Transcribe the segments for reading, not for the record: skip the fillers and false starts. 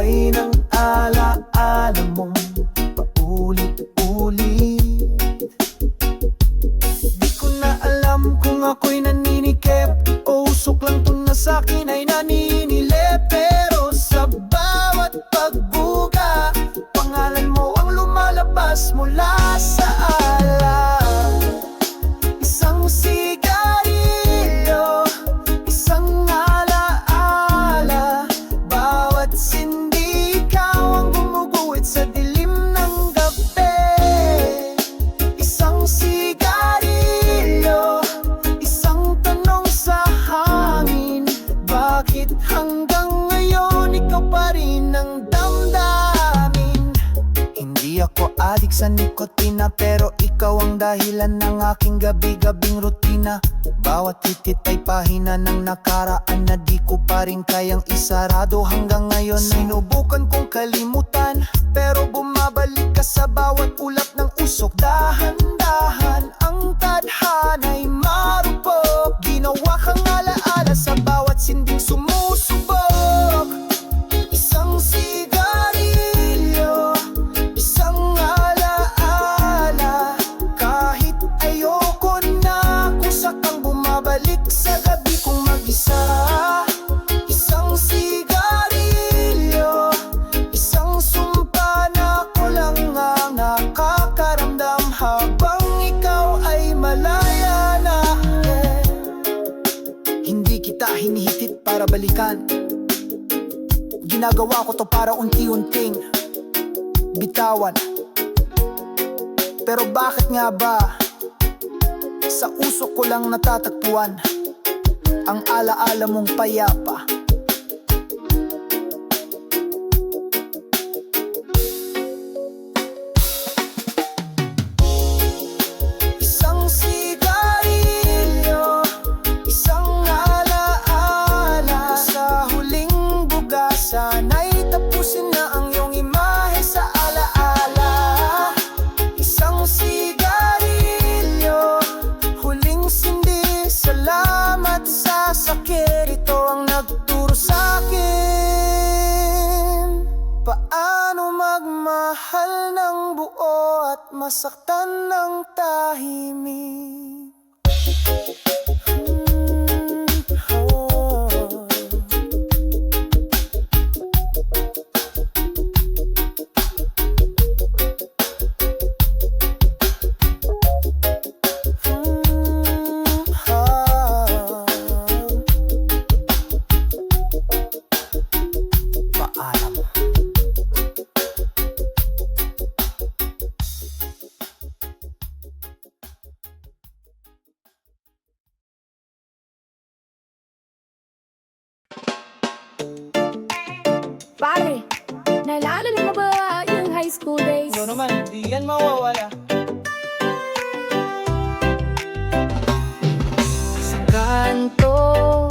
gabay ng alaala mong paulit-ulit. Di ko na alam kung ako'y naninikip o usok lang to na sa'kin ay naninilip. Pero sa bawat pagbuga, pangalan mo ang lumalabas mula sa alak. Isang sigarilyo, isang alaala, bawat sindi ikaw ang gumuguhit sa dilim ng gabi. Isang sigarilyo, isang tanong sa hangin, bakit hanggang ngayon ikaw pa rin ang damdamin? Hindi ako adik sa nikotina, pero ikaw ang dahilan ng aking gabi-gabing rutina. Bawat hitit ay pahina ng nakaraan na di ko pa rin kayang isarado hanggang ngayon. Sinubukan kong kalimutan, pero bumabalik ka sa bawat ulap ng usok. Dahan-dahan ang tadhana'y marupok, ginawa kang alaala sa bawat sinding sumusubok. Isang sigarilyo, isang alaala, kahit ayoko na kung sakang bumabalik sa gabi kong mag-isa. Isang sigarilyo, isang sumpa na ko lang ang nakakaramdam habang ikaw ay malaya na. Hindi kita hinihitit para balikan, ginagawa ko to para unti-unting bitawan. Pero bakit nga ba sa usok ko lang natatagpuan ang alaala mong payapa? Isang sigarilyo, isang alaala, sa huling buga sana'y tapusin na ang iyong imahe sa alaala. Isang sigarilyo, huling sindi, salamat sa sakit. Ito ang nagturo sa'kin paano magmahal ng buo at masaktan ng tahimik. Paalam. Pare, naalala mo ba yung high school days? Ano naman, di yan mawawala. Sa kanto,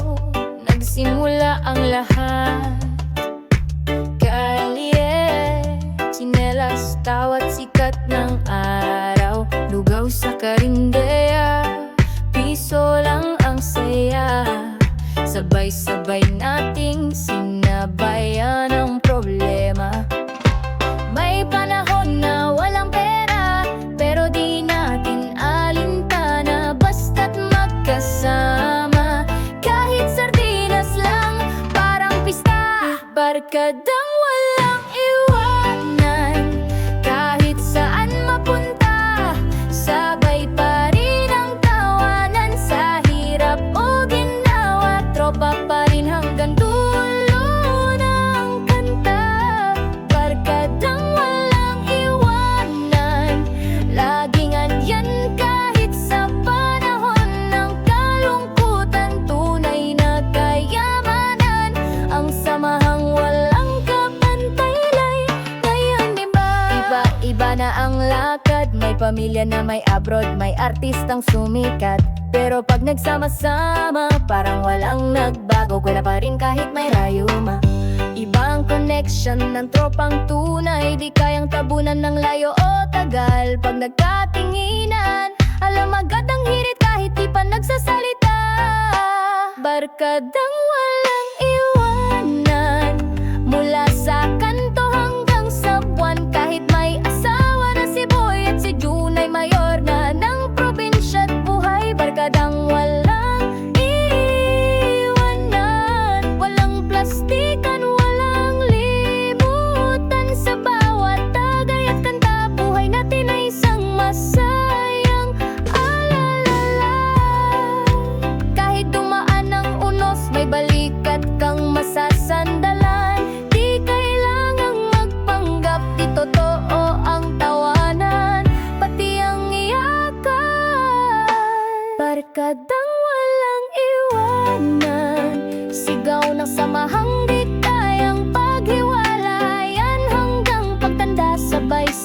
nagsimula ang lahat. Kalye, tsinelas, tawat sikat ng araw. Lugaw sa karindeya, piso lang ang saya. Sabay-sabay nating sinabayan ang problema. May panahon na walang pera, pero di natin alintana, basta't magkasama. Kahit sardinas lang, parang pista, barkadang walang iwanan. Kahit saan mapunta, sabay pa rin ang tawanan. Sa hirap o ginawa, tropa pa rin hanggang dulo ng kanta. Barkadang walang iwanan, laging andyan kahit sa panahon ng kalungkutan. Tunay na kayamanan, ang samahang walang kapantay-lay. Ngayon iba na ang lakad, may pamilya na may abroad, may artistang sumikat. Pero pag nagsama-sama, parang walang nagbago, wala pa rin kahit may rayuma. Ibang connection ng tropang tunay, di kayang tabunan ng layo o tagal. Pag nagkatinginan, alam agad ang hirit kahit di pa nagsasalita. Barkadang walang iwanan, mula sa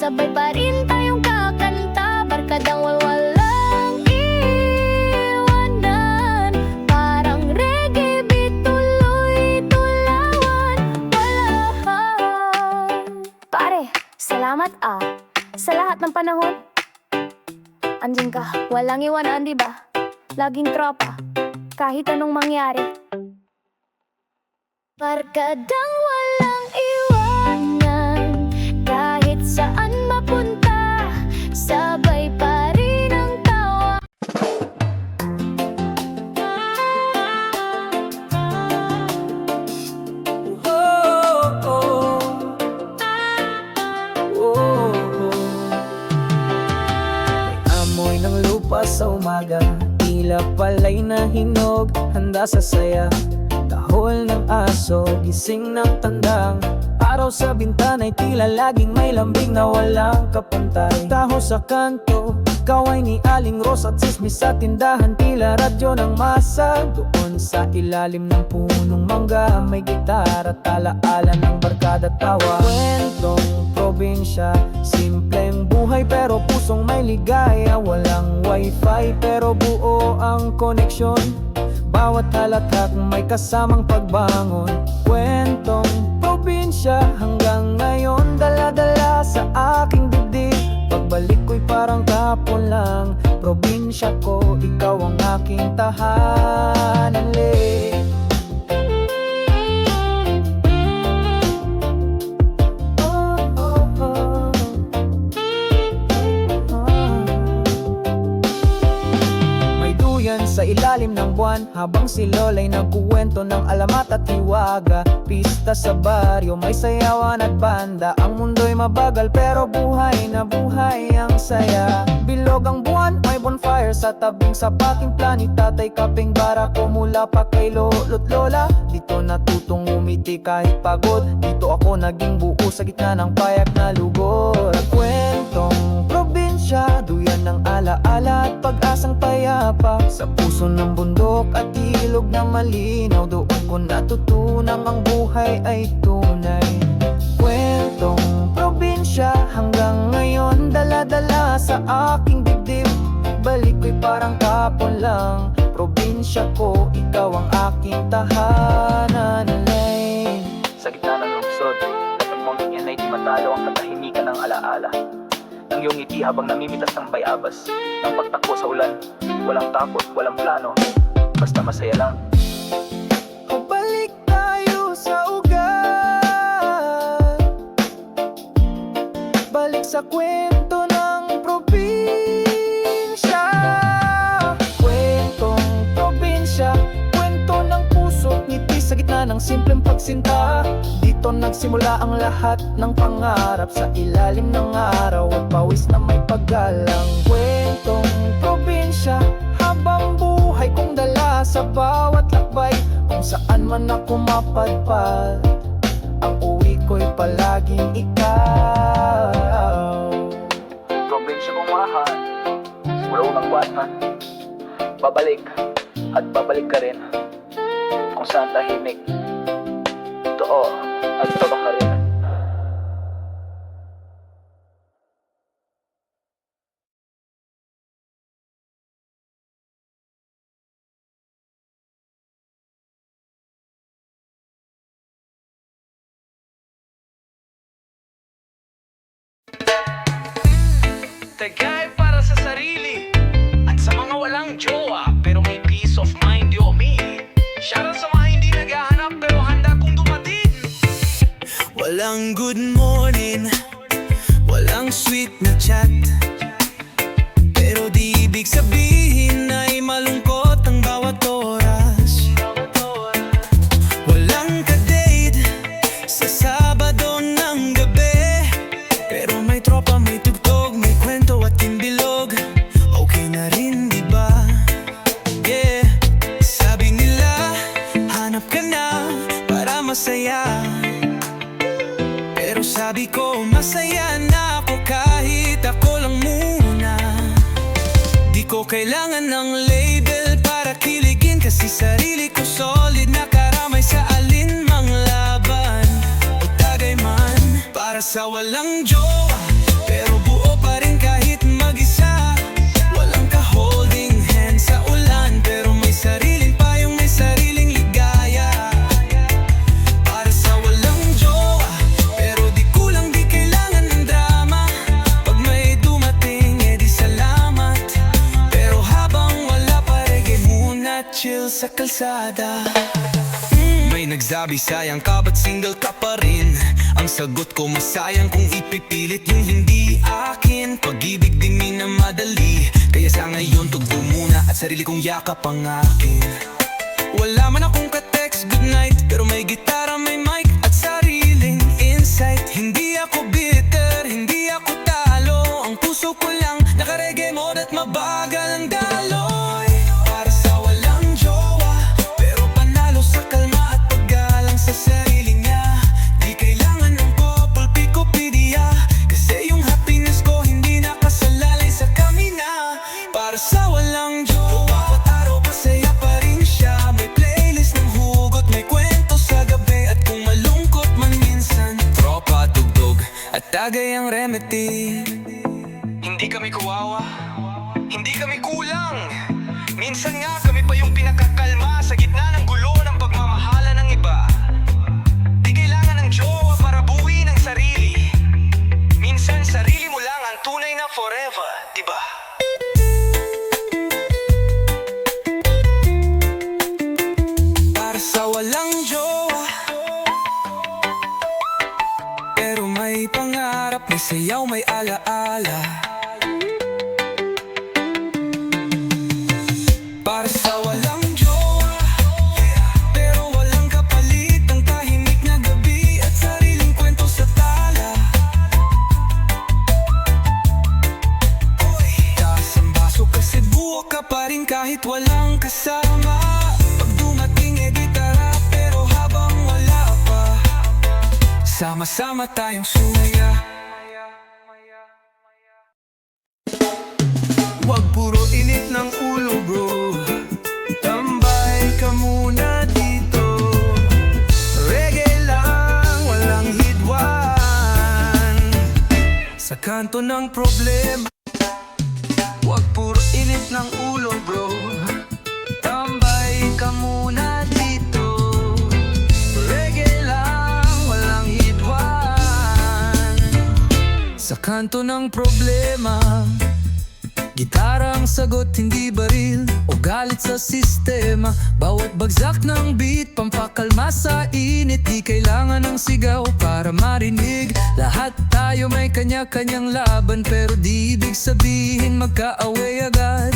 sabay pa rin tayong kakanta. Barkadang walang iwanan, parang reggae beat, tuloy tulawan, walahan. Pare, salamat sa lahat ng panahon. Andiyan ka, walang iwanan, di ba? Laging tropa, kahit anong mangyari. Barkadang walang iwanan, kahit saan mapunta, sabay pa rin ang tawa. Amoy ng lupa sa umaga, tila pala'y nahinog, handa sa saya. Tahol ng aso, gising ng tandang araw sa bintana'y tila laging may lambing na walang kapantay. Taho sa kanto, kaway ni Aling Rose at sismis sa tindahan, tila radyo ng masa. Doon sa ilalim ng punong mangga, may gitara, talaala ng barkada tawa. Kwentong probinsya, simpleng buhay pero pusong may ligaya. Walang wifi pero buo ang koneksyon, bawat halakhak may kasamang pagbangon. Kwentong probinsya hanggang ngayon, dala-dala sa aking dibdib. Pagbalik ko'y parang kapon lang. Probinsya ko, ikaw ang aking tahanan. Sa ilalim ng buwan, habang si Lola'y nagkuwento ng alamat at hiwaga. Pista sa baryo, may sayawan at banda. Ang mundo'y mabagal pero buhay na buhay ang saya. Bilog ang buwan, may bonfire sa tabing sapating plani. Tatay kaping barako mula pa kay lolo't lola. Dito natutong umiti kahit pagod. Dito ako naging buo sa gitna ng payak na lugod. Kwentong probinsya, duyan ng alaala at pag-asang payapa. Sa puso ng bundok at ilog na malinaw, doon ko natutunang ang buhay ay tunay. Kwentong probinsya hanggang ngayon, dala-dala sa aking dibdib. Balik ko'y parang kapon lang. Probinsya ko, ikaw ang aking tahanan. Sa gitna ng lungsod, natagmong yan ay di matalo ang katahimikan ng alaala. Ang iyong ngiti habang namimitas ng bayabas, ng pagtakbo sa ulan. Walang takot, walang plano, basta masaya lang. Balik tayo sa ugat, balik sa kwento ng probinsya. Kwentong probinsya, kwento ng puso't ngiti sa gitna ng simpleng pagsinta. Dito nagsimula ang lahat ng pangarap, sa ilalim ng araw at pawis na may paggalang. Kwentong probinsya, habang buhay kong dala sa bawat lakbay. Kung saan man ako mapadpad, ang uwi ko'y palaging ikaw. Probinsya kong mahal, mula unang bata, babalik at babalik ka rin. Kung saan tahimik, totoo at totoo ka rin. Tagay para sa sarili at sa mga walang jowa pero may peace of mind, yo me. Shoutout sa mga hindi naghahanap pero handa kong dumating. Walang good morning, walang sweet na chat, pero di ibig sabihin ay malungkot ang bawat oras. Walang ka-date sa Sabado ng gabi, pero may tropa, may tugtog, may kwento at timbilog. Okay na rin, di ba? Yeah. Sabi nila, hanap ka na para masaya, pero sabi ko, masaya na ako kahit ako lang muna. Di ko kailangan ng label para kiligin, kasi sarili ko solid na karamay sa alinmang laban o tagay man. Para sa walang jowa pero sa kalsada. May nagsabi sayang ka ba't single ka pa rin? Ang sagot ko masayang kung ipipilit yung hindi akin. Pag-ibig di minamadali, kaya sa ngayon tugto muna at sarili kong yakap ang akin. Wala man akong ka-text goodnight, pero may gitara, may mic at sariling insight. Hindi ako bitter, hindi ako talo. Ang puso ko lang naka-reggae mode at mabagal ang daloy. Para sa walang jowa, pero panalo sa kalma at paggalang sa sarili niya. Di kailangan ng couple Picopedia, kasi yung happiness ko hindi nakasalalay sa kamina. Para sa walang jowa, bawat araw pasaya pa rin siya. May playlist ng hugot, may kwento sa gabi. At kung malungkot man minsan, tropa, tugtog at tagay ang remedy. Hindi kami kawawa, hindi kami kulang. Minsan nga kami pa yung pinakakalma sa gitna ng gulo ng pagmamahala ng iba. Di kailangan ng jowa para buuin ang sarili. Minsan sarili mo lang ang tunay na forever, diba? Para sa walang jowa, pero may pangarap, may sayaw, may alaala. Para sa walang jowa, pero walang kapalit ang tahimik na gabi at sariling kwento sa tala. Taas ang baso kasi buo ka pa rin kahit walang kasama. Pag dumating gitara, pero habang wala pa, sama-sama tayong sumaya. Wag puro init ng ulo bro, tambay ka muna dito. Reggae lang, walang hidwaan sa kanto ng problema. Wag puro init ng ulo bro, tambay ka muna dito. Reggae lang, walang hidwaan sa kanto ng problema. Gitara ang sagot, hindi baril o galit sa sistema. Bawat bagsak ng beat, pampakalma sa init. Di kailangan ng sigaw para marinig. Lahat tayo may kanya-kanyang laban, pero di ibig sabihin magkaaway agad.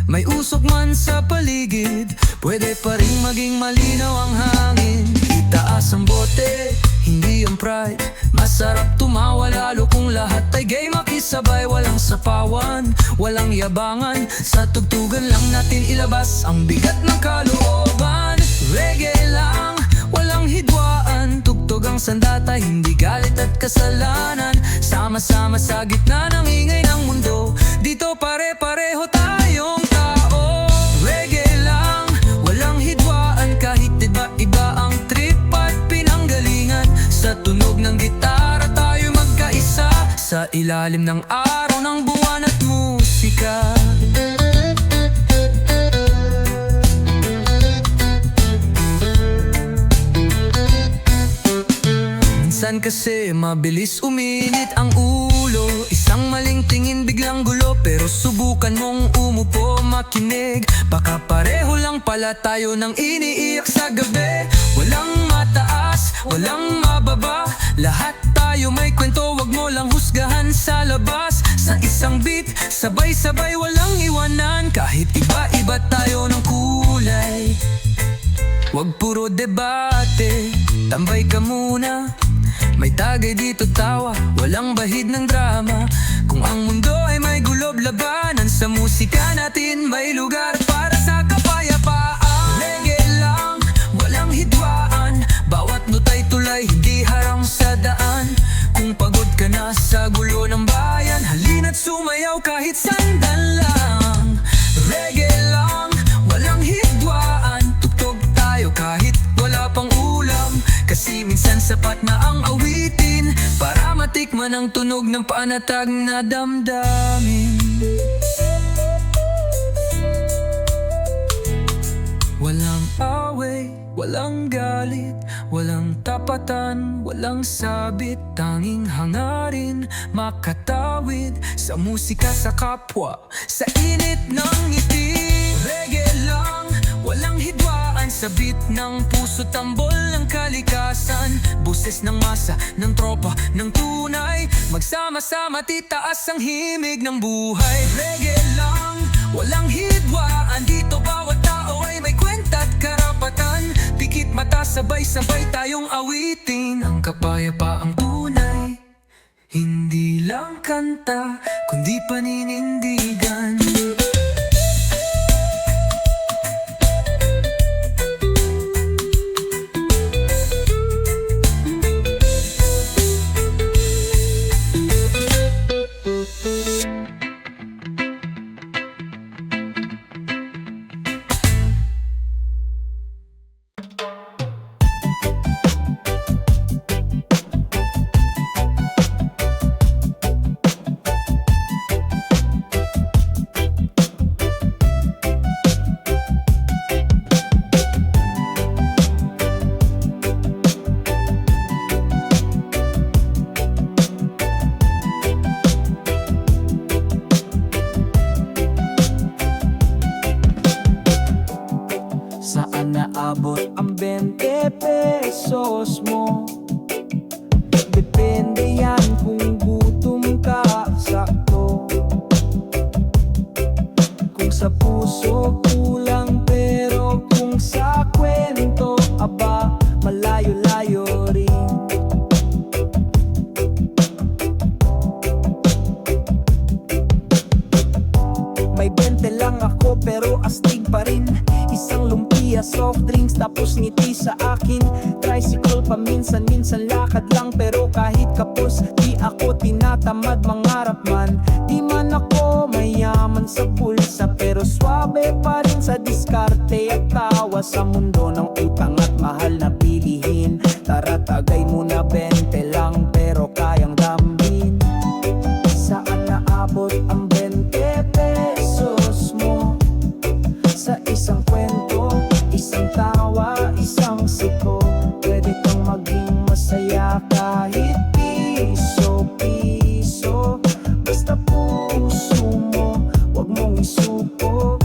May usok man sa paligid, pwede pa rin maging malinaw ang hangin. Itaas ang bote, hindi ang pride. Masarap tumawa lalo kung lahat ay gay makisabay. Walang sapawan, walang yabangan. Sa tugtugan lang natin ilabas ang bigat ng kalooban. Reggae lang, walang hidwaan. Tugtog ang sandata, hindi galit at kasalanan. Sama-sama sa gitna ng ingay ng mundo, dito pare-pareho tayong tao. Reggae lang, walang hidwaan. Kahit iba-iba ang trip at pinanggalingan, sa tunog ng gitara tayo magkaisa. Sa ilalim ng araw ng buwan at musika. Minsan kasi mabilis uminit ang ulo. Isang maling tingin biglang gulo, pero subukan mong umupo makinig. Baka pareho lang pala tayo nang iniiyak sa gabi. Walang mataas, walang mababa, lahat tayo may kwento. Wag mo lang husgahan sa labas. Sa isang beat, sabay-sabay walang iwanan. Kahit iba-iba tayo ng kulay, wag puro debate, tambay ka muna. May tagay dito tawa, walang bahid ng drama. Kung ang mundo ay may gulob labanan, sa musika natin may lugar para sa kapayapaan. Reggae lang, walang hidwaan. Bawat nota'y tulay, hindi harang sa daan. Kung pagod ka na sa gulo ng bayan, halina't sumayaw kahit sandal lang. Reggae lang, walang hidwaan. Tugtog tayo kahit wala pang ulam, kasi minsan sapat na ang awitin para matikman ang tunog ng panatag na damdamin. Walang away, walang galit, walang tapatan, walang sabit. Tanging hangarin, makatawid sa musika, sa kapwa, sa init ng ngiti. Reggae lang, walang hidwa. Sabit ng puso, tambol ng kalikasan, boses ng masa, ng tropa, ng tunay. Magsama-sama titaas ang himig ng buhay. Reggae lang, walang hidwa. Andito bawat tao ay may kwenta at karapatan. Pikit mata, sabay-sabay tayong awitin ang kapayapaang tunay. Hindi lang kanta, kundi paninindigan. Saan naabot ang 20 pesos mo? Depende yan kung gutom ka, sakto. Kung sa puso kulang, pero kung sa kwento, aba, malayo-layo rin. May 20 lang ako pero astig pa rin. Isang lumpia, soft drinks, tapos ngiti sa akin. Tricycle paminsan-minsan, lakad lang pero kahit kapos, di ako tinatamad mangarap man. Di man ako mayaman sa bulsa, pero swabe pa rin sa diskarte at tawa sa mundo ng utang at mahal na bilihin. Tara tagay muna 20 lang pero kayang dambin. Saan naabot ang 20 pesos mo? Sa isang kwento, isang tawa, isang siko. Pwede kang maging masaya kahit piso-piso. Basta puso mo, wag mong isuko.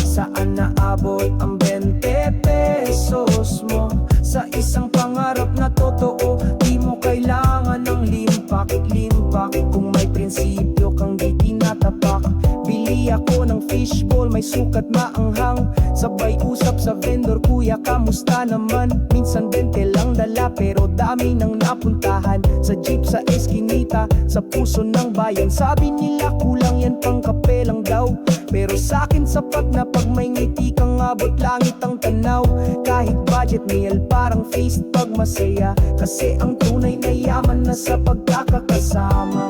Saan naabot ang 20 pesos mo? Sa isang pangarap na totoo, di mo kailangan ng limpak-limpak. Kung may prinsipyo kang di tinatapak, bili ako ng fishbowl, may sukat maanghang. Sabay usap sa vendor, kuya kamusta naman? Minsan 20 lang dala pero dami nang napuntahan. Sa jeep, sa eskinita, sa puso ng bayan. Sabi nila kulang yan, pang kape lang daw. Pero sa'kin sapat na pag may ngiti kang abot langit ang tanaw. Kahit budget meal, parang feast pag masaya. Kasi ang tunay na yaman na sa pagkakasama.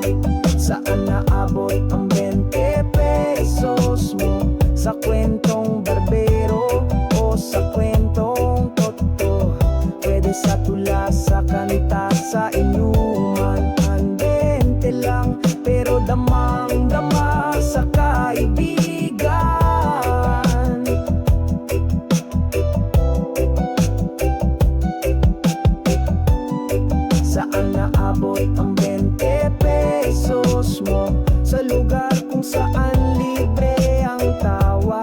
Saan naabot ang 20 pesos mo? Sa kwentong barbero o sa kwentong totoo? Pwede sa tula, sa kanta, sa inuman. Ang 20 lang pero damang-dama sa kaibigan. Saan naabot ang 20 pesos mo? Sa lugar kung saan libre ang tawa.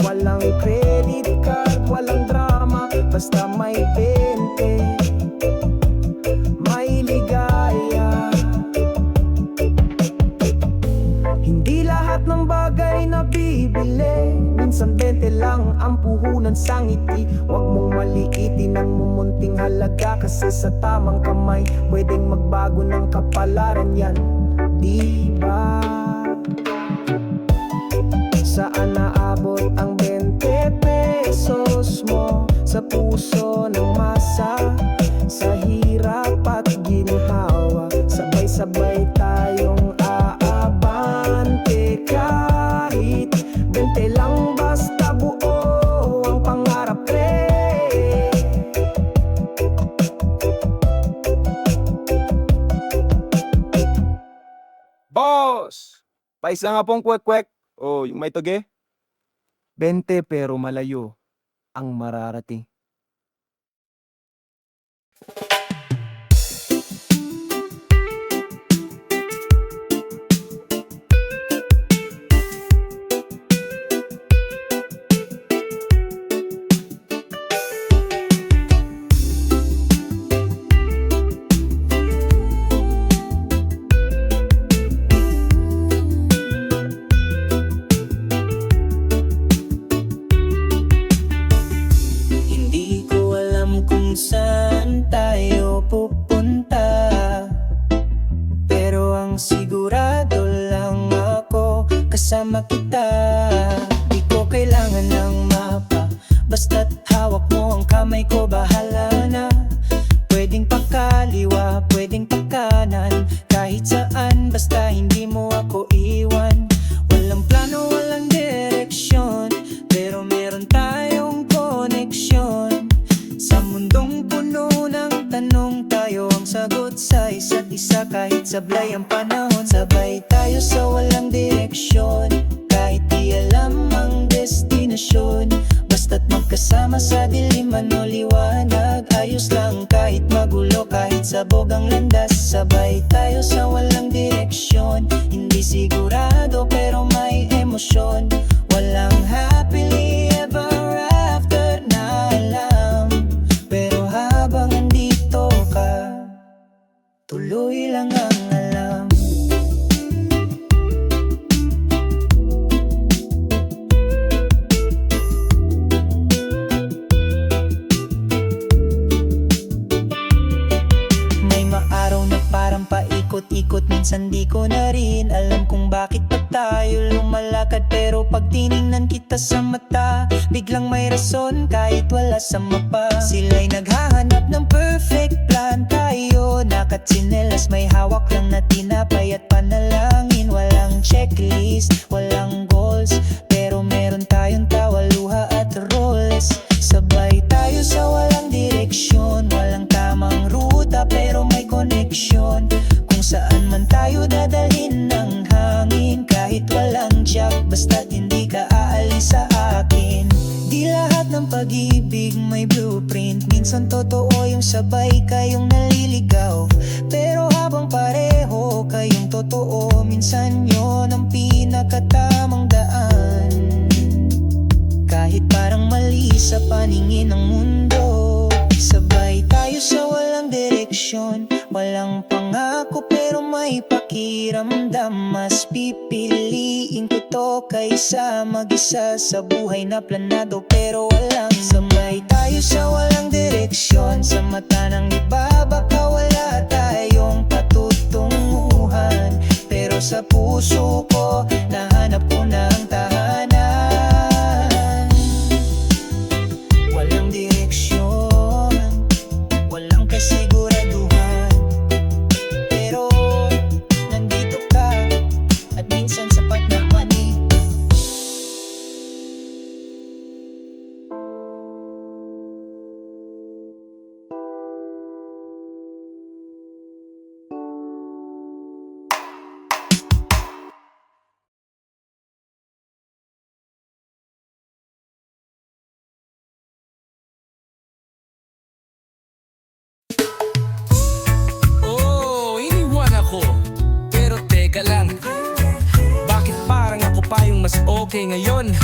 Walang credit card, walang drama. Basta may 20, may ligaya. Hindi lahat ng bagay na bibili. Minsan 20 lang ang puhunan sa ngiti. Huwag mong maliitin ang mumunting halaga. Kasi sa tamang kamay, pwedeng magbago ng kapalaran yan. Diba? Saan naabot ang 20 pesos mo? Sa puso ng masa, sa hirap at ginhawa. Sabay-sabay tayong aabante. Kahit 20 lang basta buo ang pangarap, pre. Boss! Paisa nga pong kwek-kwek. Oh, yung may toge? 20 pero malayo ang mararating. tayo pupunta. Pero ang sigurado lang ako, kasama kita. Di ko kailangan ng mapa, basta't hawak mo ang kamay ko, bahala na. Pwedeng pakaliwa, pwedeng pakanan, kahit saan basta hindi mo ako iwan. Walang plano, walang direksyon, pero meron tayong koneksyon. Sa mundong puno ng tanong, tayo ang sagot sa isa't isa. Kahit sablay ang panahon, sabay tayo sa walang direksyon. Kahit di alam ang destinasyon, basta't magkasama sa diliman o liwanag, ayos lang kahit magulo, kahit sabog ang landas. Sabay tayo sa walang direksyon, hindi sigurado pero may emosyon. Walang happily ever after na alam, pero habang andito ka, tuloy lang ang alam. May maaraw na parang paikot-ikot, minsan di ko na rin alam kung bakit pa tayo lumalakad. Pero pag tiningnan kita sa mata, biglang may rason kahit wala sa mapa. Sila'y naghahanap ng perfect plan, tayo nakatsinelas, may hawak lang na tinapay at panalangin. Walang checklist, walang goals, pero meron tayong tawa, luha at roles. Sabay tayo sa walang direksyon, walang tamang ruta pero may koneksyon. Kung saan man tayo dadalhin ng hangin, kahit walang jack, basta't hindi ka aalis sa akin. Di lahat ng pag-ibig may blueprint, minsan totoo yung sabay kayong naliligaw. Pero habang pareho kayong totoo, minsan yun ang pinakatamang daan. Kahit parang mali sa paningin ng mundo, sabay tayo sa walang direksyon. Walang pangako pero may pakiramdam, mas pipiliin ko to kaysa mag-isa sa buhay na planado pero walang. Sabay tayo sa walang direksyon, sa mata ng iba baka wala tayong patutunguhan, pero sa puso ko nahanap ko na ang tahanan. Walang direksyon, walang kasiguraduhan, pero nandito ka at minsan sapat na mani. Oh, iniwan ako. Pero teka lang, bakit parang ako pa yung mas okay ngayon?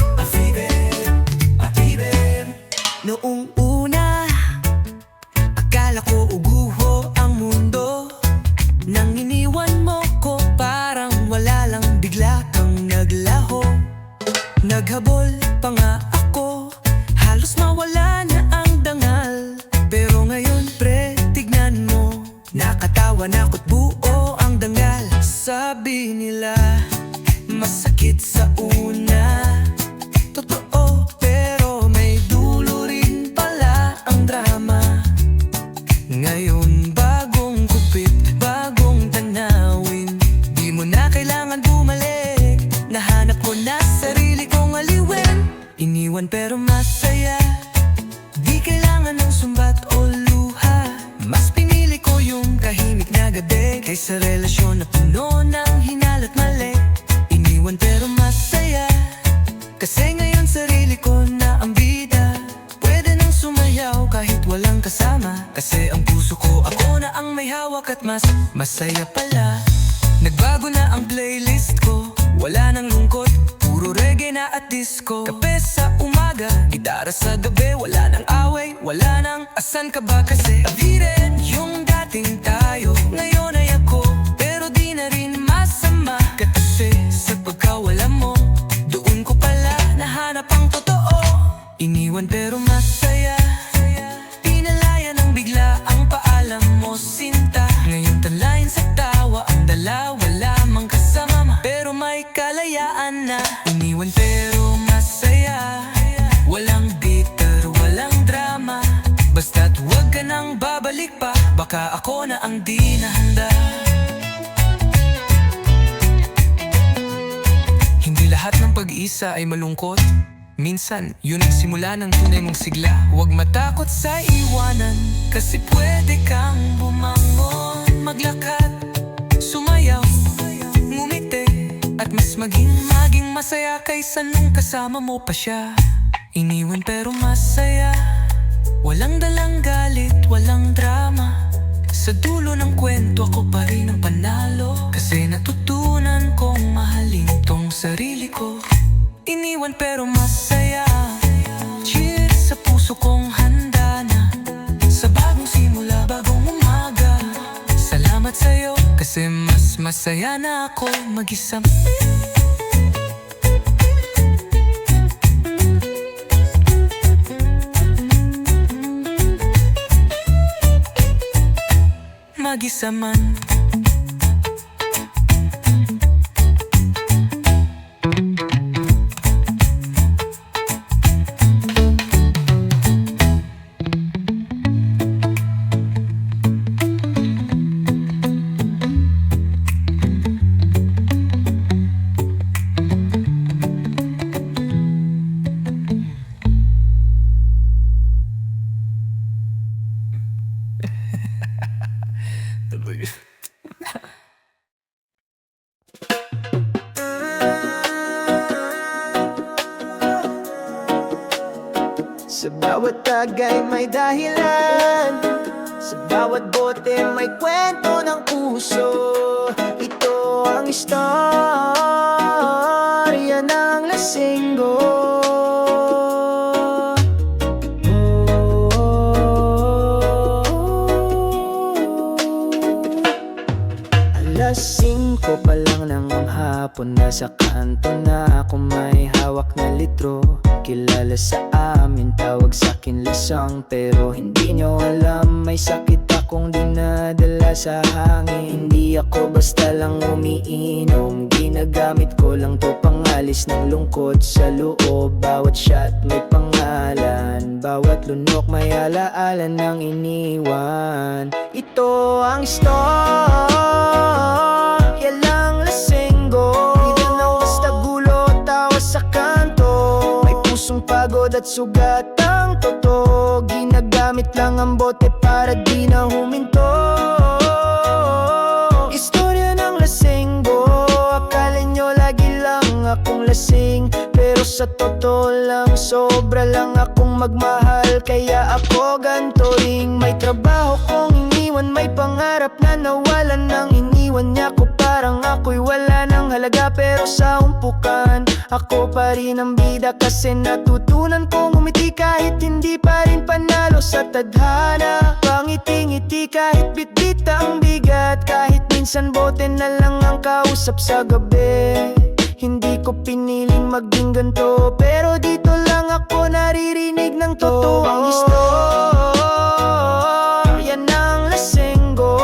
Noong una, akala ko uguho ang mundo. Nang iniwan mo ko, parang wala lang, bigla kang naglaho. Naghabol pa nga ako, halos mawala na ang dangal. Pero ngayon pre, tignan mo, nakatawa na ako't buo ang dangal. Sabi nila, masakit sa una, totoo, pero may dulo rin pala ang drama. Ngayon bagong kupit, bagong tanawin, di mo na kailangan bumalik. Nahanap ko na sarili kong aliwin, iniwan pero masaya. Di kailangan ng sumbat o luha, mas pinili ko yung tahimik na gabi kaysa relasyon na puno ng hinala't mali. Iniwan pero masaya, kasi ngayon sarili ko na ang bida. Pwede nang sumayaw kahit walang kasama, kasi ang puso ko ako na ang may hawak at mas masaya pala. Nagbago na ang playlist ko, wala nang lungkot, puro reggae na at disco. Kape sa umaga, gitara sa gabi, wala nang away, wala nang asan ka ba kasi. Abirin yung dating tayo, ngayon ay ako, pero di na rin masama. Kasi sa pagkawala mo, doon ko pala nahanap ang totoo. Iniwan pero masaya, pinalaya ng bigla ang mo sinta. Ngayon talayin sa tawa ang dalawa, lamang kasama, pero may kalayaan na. Iniwan pero masaya, walang bitter, walang drama. Basta't huwag ka nang babalik pa, baka ako na ang di nahanda. Hindi lahat ng pag-isa ay malungkot. Minsan, yun ang simula ng tunay mong sigla. Huwag matakot sa iwanan, kasi pwede kang bumangon, maglakad, sumayaw, ngumiti, at mas maging masaya kaysa nung kasama mo pa siya. Iniwan pero masaya, walang dalang galit, walang drama. Sa dulo ng kwento ako pa rin ang panalo, kasi natutunan kong mahalin tong sarili ko. Iniwan pero masaya, cheers sa puso kong handa na. Sa bagong simula, bagong umaga. Salamat sa'yo, kasi mas masaya na ako mag-isa. Mag-isa man. Sa bawat tagay may dahilan, sa bawat bote may kwento ng puso. Ito ang istorya ng lasinggo. Alas 5 pa lang ng hapon, nasa kanto na ako, may hawak na litro. Kilala sa amin, tawag sa'kin lasang, pero hindi nyo alam may sakit akong dinadala sa hangin. Hindi ako basta lang umiinom, ginagamit ko lang to pangalis ng lungkot sa loob. Bawat shot may pangalan, bawat lunok may alaala ng iniwan. Ito ang istorya lang lasinggo, hindi lang basta gulo, tawa sa kanto. Pusong pagod at sugat ang totoo, ginagamit lang ang bote para di na huminto. Istorya ng lasinggo, akala nyo lagi lang akong lasing, pero sa totoo lang, sobra lang akong magmahal. Kaya ako ganto ring may trabaho kong iniwan, may pangarap na nawalan ng iniwan niya ko. Parang ako'y wala ng halaga, pero sa umpukan ako pa rin ang bida, kasi natutunan kong umiti kahit hindi pa rin panalo sa tadhana. Pangiti-ngiti kahit bitbit ang bigat, kahit minsan bote na lang ang kausap sa gabi. Hindi ko piniling maging ganto, pero dito lang ako naririnig ng totoo. Ang istorya ng lasinggo,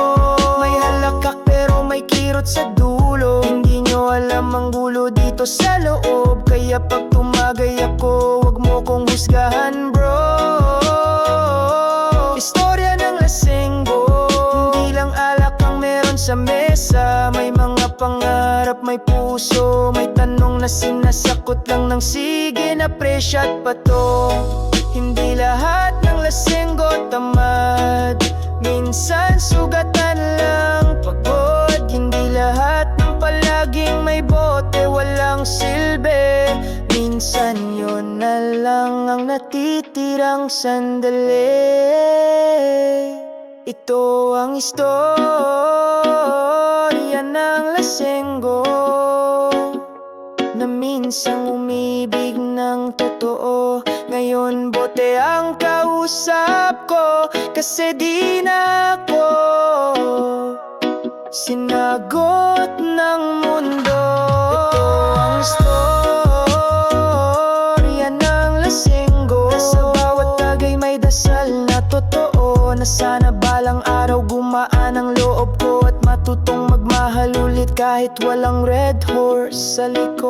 may halakak pero may kirot sa dulo. Hindi nyo alam ang gulo dito sa loob, kaya pag tumagay ako, wag mo kong husgahan bro. Istorya ng lasinggo, hindi lang alak ang meron sa mesa. May mga pangarap, may puso, may tanong na sinasakot lang ng sige na presya at pato. Hindi lahat ng lasinggo tamad, minsan sugatan lang pagod. Hindi lahat ng palaging may bote walang silbi, minsan yun na lang ang natitirang sandali. Ito ang istorya ng lasinggo, na minsang umibig ng totoo. Ngayon bote ang kausap ko, kasi di na ako sinagot ng mundo. Ito ang istorya ng lasinggo, sa bawat tagay may dasal na totoo, na sana balang araw gumaan kahit walang red horse sa likod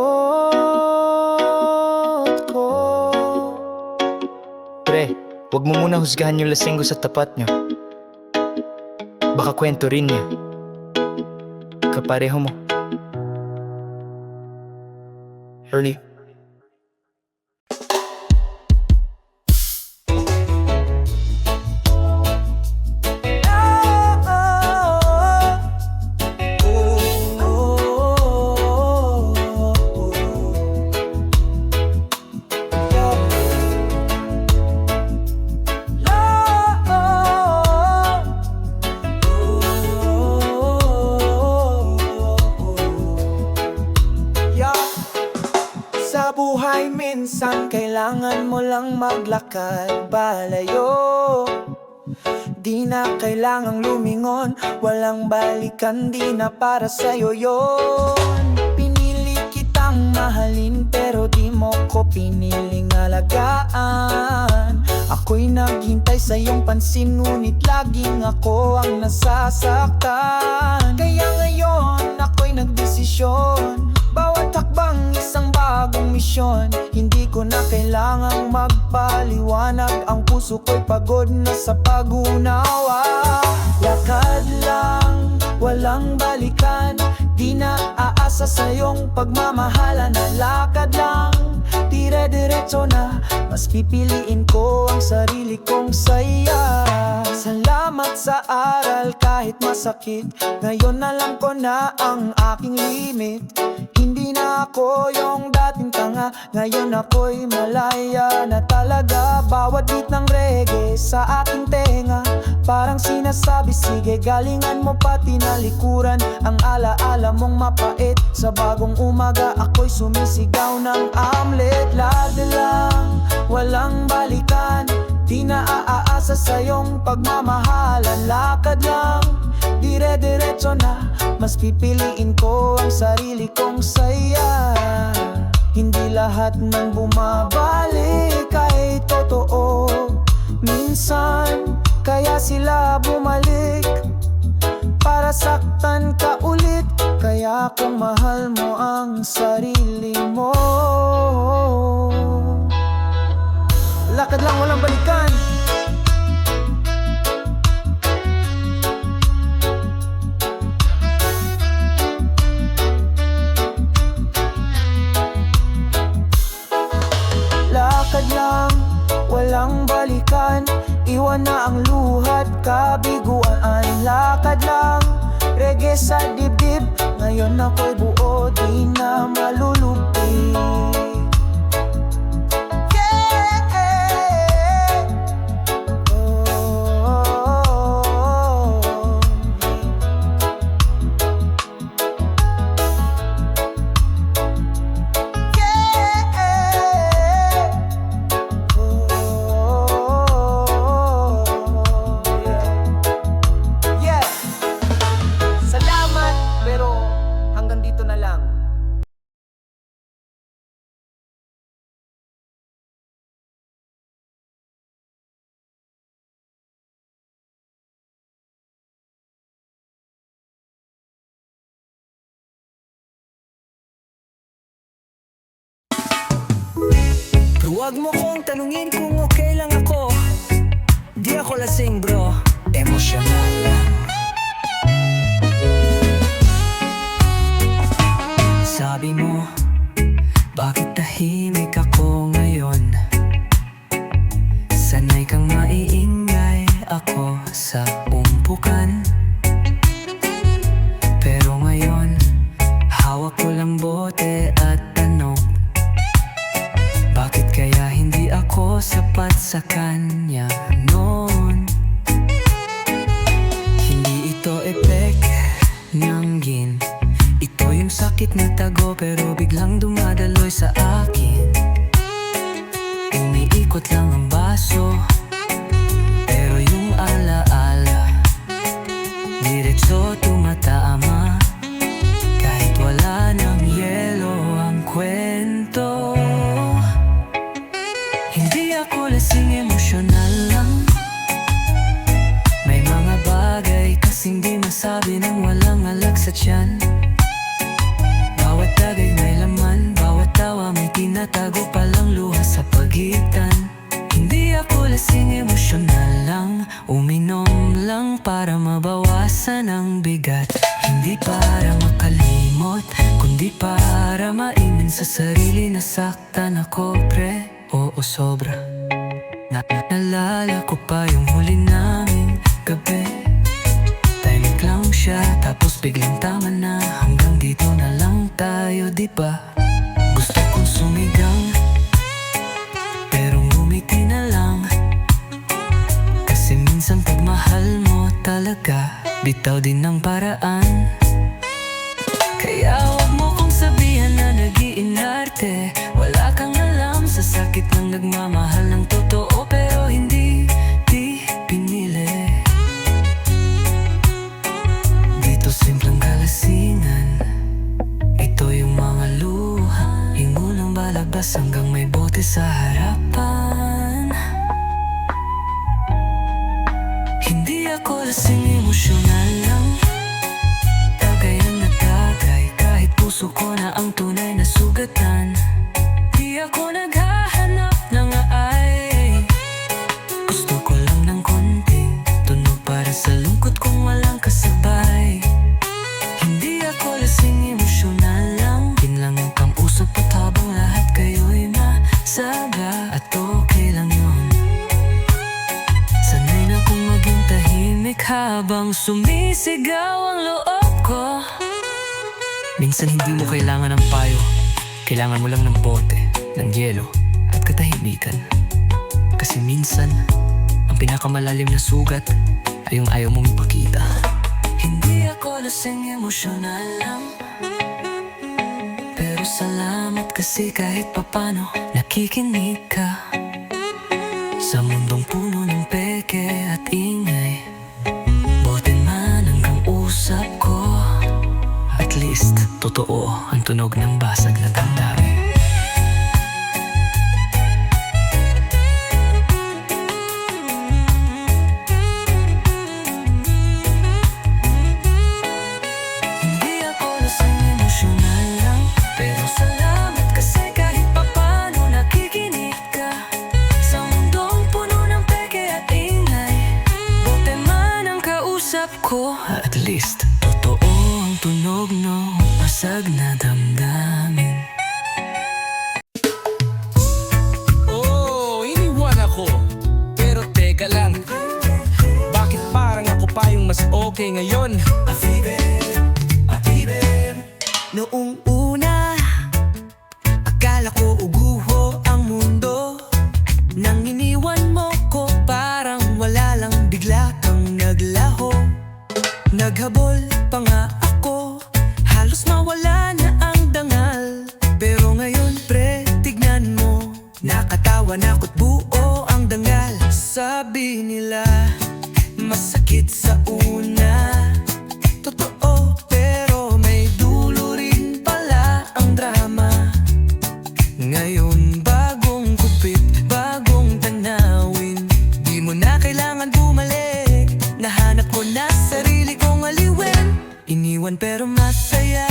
ko. Pre, wag mo muna husgahan yung lasinggo sa tapat nyo. Baka kwento rin niya. Kapareho mo. Early. Sa buhay minsan kailangan mo lang maglakad palayo. Di na kailangang lumingon, walang balikan, di na para sa'yo yun. Pinili kitang mahalin pero di mo ko piniling alagaan. Ako'y naghintay sa iyong pansin, ngunit laging ako ang nasasaktan. Kaya ngayon ako'y nagdesisyon, bawat hakbang isang bagong misyon. Hindi ko na kailangang magpaliwanag, ang puso ko'y pagod na sa pag-unawa. Lakad lang, walang balikan, di na aasa sa iyong pagmamahala. Na lakad lang, dire-diretso na, mas pipiliin ko ang sarili kong saya. Salamat sa aral kahit masakit, ngayon alam ko na ang aking limit. Hindi na ako yung dating tanga, ngayon ako'y malaya na talaga. Bawat beat ng reggae sa aking tenga, parang sinasabi, sige galingan mo pati nalikuran. Ang alaala mong mapait, sa bagong umaga ako'y sumisigaw ng amlet. Lada lang, walang balikan, di na aasa sa iyong pagmamahalan. Lakad lang, dire-diretso na, mas pipiliin ko ang sarili kong saya. Hindi lahat ng bumabalik ay totoo, minsan kaya sila bumalik para saktan ka ulit. Kaya kung mahal mo ang sarili mo, lakad lang, walang balikan. Lakad lang, walang balikan, iwan na ang luhat, kabiguan. Lakad lang, reggae sa dibdib, ngayon ako'y buo, di na malulupi. Salamat, pero hanggang dito na lang. Huwag mo kong tanungin kung okay lang ako, di ako lasing bro, emosyonal lang. Sabi mo, bakit tahimik ako ngayon? Sanay kang maiingay, ako sa umpukan. Pero ngayon, hawak ko lang bote at tanong, bakit kaya hindi ako sapat sa kanya noon? Hindi ito epek ng gin, ito yung sakit na tago pero biglang dumadaloy sa akin. Umiikot lang ang baso, pero yung alaala diretso tumatama. Kahit wala ng yelo ang kwento, hindi ako lasing, emosyonal lang. May mga bagay kasing di masabi nang walang alag sa tiyan. ako lasing, emosyonal lang. Uminom lang para mabawasan ang bigat. Hindi para makalimot, kundi para maimin sa sarili. Nasaktan ako pre, oo sobra. Naalala ko pa yung huli naming gabi. Tahimik lang siya, tapos biglang tama na. Hanggang dito na lang tayo, di ba? Gusto kong sumigang, pero ngumiti na lang. Kasi minsan pag mahal mo talaga, bitaw din ng paraan. Kaya huwag mo kong sabihan na nag-iinarte. Wala kang alam sa sakit ng nagmamahal ng totoo, pero hindi di pinili. Dito simpleng kalasingan, ito yung mga luha, hingo ng balabas hanggang may bote sa harapan. Hindi ako lasing, emosyonal lang. Tagay ang natagay, kahit puso ko na ang tunay na sugatan. Di ako naghahanap ng ay, gusto ko lang ng konting tunog para sa lungkot kong walang kasabay. Hindi ako lasing, emosyonal lang. Yun lang ang pang-usap at habang lahat kayo'y masaga, at okay lang yun. Sanay na kong maging tahimik habang sumisigaw ang loob ko. Minsan hindi mo kailangan ng payo, kailangan mo lang ng bote, ng yelo at katahimikan. Kasi minsan ang pinakamalalim na sugat ay yung ayaw mong ipakita. Hindi ako lasing, emosyonal lang. Pero salamat kasi kahit papano nakikinig ka. Sa mundong puno ng peke at ingay, bote man hanggang usap ko. At least, totoo ang tunog ng basag na damdamin. Hindi ako lasing, emosyonal lang. Pero salamat kasi kahit papano nakikinig ka. Sa mundong puno ng peke at ingay, bote man ang kausap ko. At least, totoo ang tunog ng basag na damdamin. Oh, iniwan ako. Pero teka lang, bakit parang ako pa yung mas okay ngayon? Noong una, akala ko uguho ang mundo. Nang iniwan mo ko, parang wala lang, bigla kang naglaho. Naghabol pa nga ako, halos mawala na ang dangal. Pero ngayon pre, tignan mo, nakatawa na ako't buo ang dangal. Sabi nila, masakit sa una, totoo, pero may dulo rin pala ang drama. Ngayon bagong kupit, bagong tanawin, di mo na kailangan bumalik. Nahanap ko na sarili kong aliwin. Iniwan pero masaya,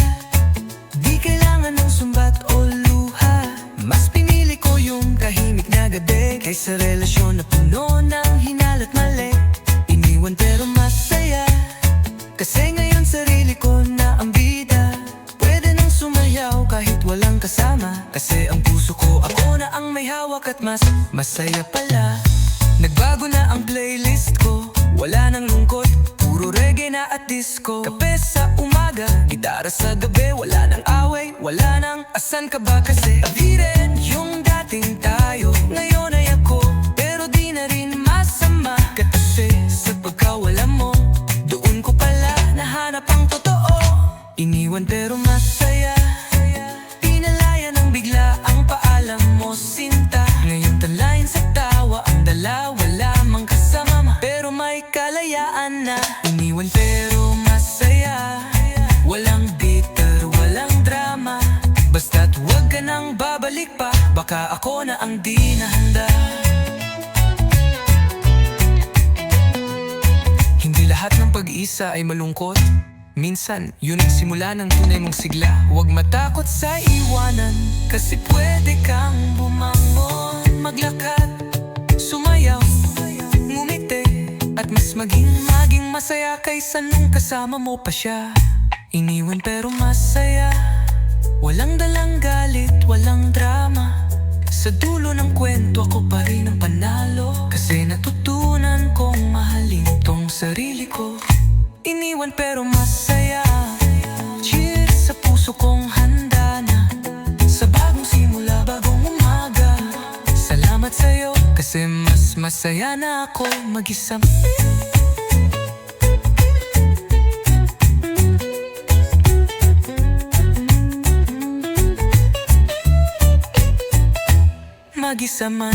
di kailangan ng sumbat o luha. Mas pinili ko yung tahimik na gabi kaysa relasyon na puno ng hinalat mali. Iniwan pero masaya, kasi ngayon sarili ko na ang bida. Pwede nang sumayaw kahit walang kasama, kasi ang puso ko ako na ang may hawak at mas masaya pala. Nagbago na ang playlist ko, wala nang lungkot, puro reggae na at disco. Kape sa umaga, gitara sa gabi, wala nang away, wala nang asan ka ba kasi. Di rin yung dating tayo, ngayon ay ako, pero di na rin masama. Kasi sa pagkawala mo, doon ko pala nahanap ang totoo. Iniwan pero masaya, pinalaya ng bigla ang paalam mo sinta. Ngayon talayin sa tawa ang dala, wala mang kasama, pero may kalayaan na. Iniwan pero masaya, walang bitter, walang drama. Basta't huwag ka nang babalik pa, baka ako na ang di nahanda. Hindi lahat ng pag-iisa ay malungkot. Minsan, yun ang simula ng tunay mong sigla. Huwag matakot sa iwanan, kasi pwede kang bumangon, maglakad, sumaya maging masaya kaysa nung kasama mo pa siya. Iniwan pero masaya, walang dalang galit, walang drama. Sa dulo ng kwento ako pa rin ang panalo, kasi natutunan kong mahalin tong sarili ko. Iniwan pero masaya, cheers sa puso kong handa na, sa bagong simula, bagong umaga. Salamat sa'yo, kasi mas masaya na ako mag-isa. Mag-isa man.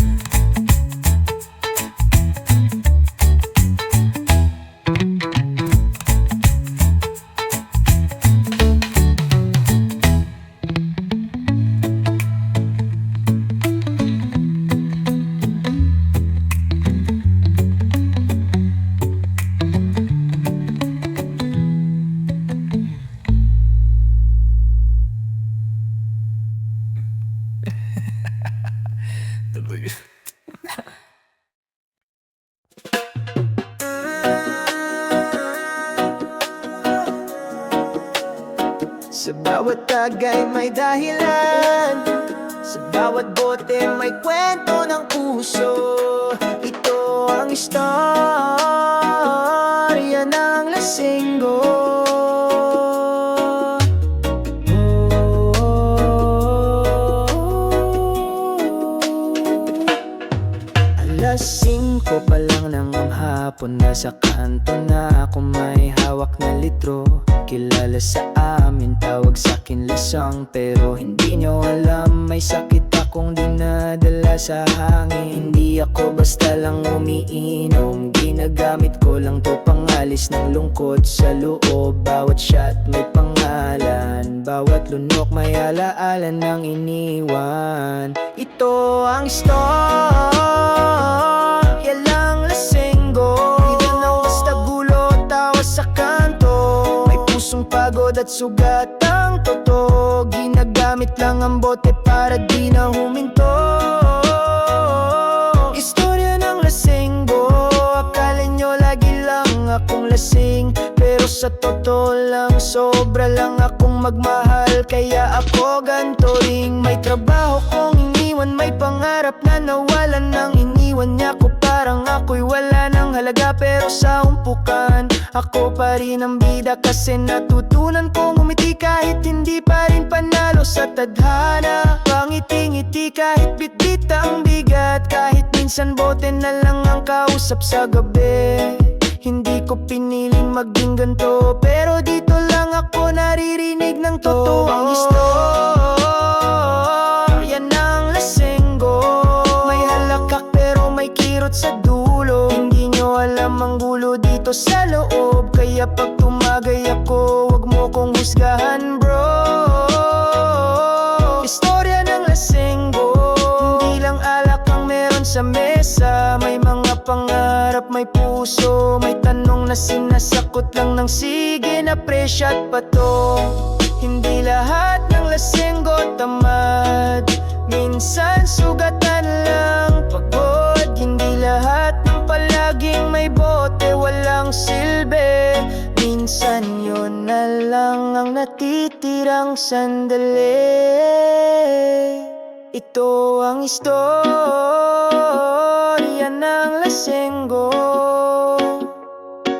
Sa bawat tagay may dahilan, sa bawat bote may kwento ng puso. Ito ang istorya ng lasinggo. Alas 5 pa lang ng hapon, nasa kanto na ako may hawak na litro. Kilala sa amin, tawag sa'kin lasang, pero hindi nyo alam may sakit akong dinadala sa hangin. Hindi ako basta lang umiinom, ginagamit ko lang to pangalis ng lungkot sa loob. Bawat shot may pangalan, bawat lunok may alaala ng iniwan. Ito ang istorya lang lasinggo, hindi na basta gulo at tawa sa kanto. May pusong pagod at sugat ang totoo, ginagamit lang ang bote para di na huminto. Istorya ng lasinggo, akala nyo lagi lang akong lasing, pero sa totoo lang, sobra lang akong magmahal. Kaya ako ganto ring may trabaho kong iniwan, may pangarap na nawalan ng iniwan niya ko. Parang ako'y wala ng halaga, pero sa umpukan ako pa rin ang bida, kasi natutunan kong umiti kahit hindi pa rin panalo sa tadhana. Pangiti-ngiti kahit bitbit ang bigat, kahit minsan bote na lang ang kausap sa gabi. Hindi ko piniling maging ganto, pero dito lang ako naririnig ng totoo ang istorya ng lasinggo. May halakak pero may kirot sa dulo, hindi nyo alam ang gulo dito sa loob. Kaya pag tumagay ako, wag mo kong husgahan bro. Istorya ng lasinggo, hindi lang alak ang meron sa mesa. May mga pangarap, may puso, may tanong na sinasakot lang ng sige na presyo at pato. Hindi lahat ng lasinggo tamad, minsan sugatan lang pagod. Hindi lahat ng palaging may bote walang silbi, minsan yun na lang ang natitirang sandali. Ito ang istorya ng lasinggo,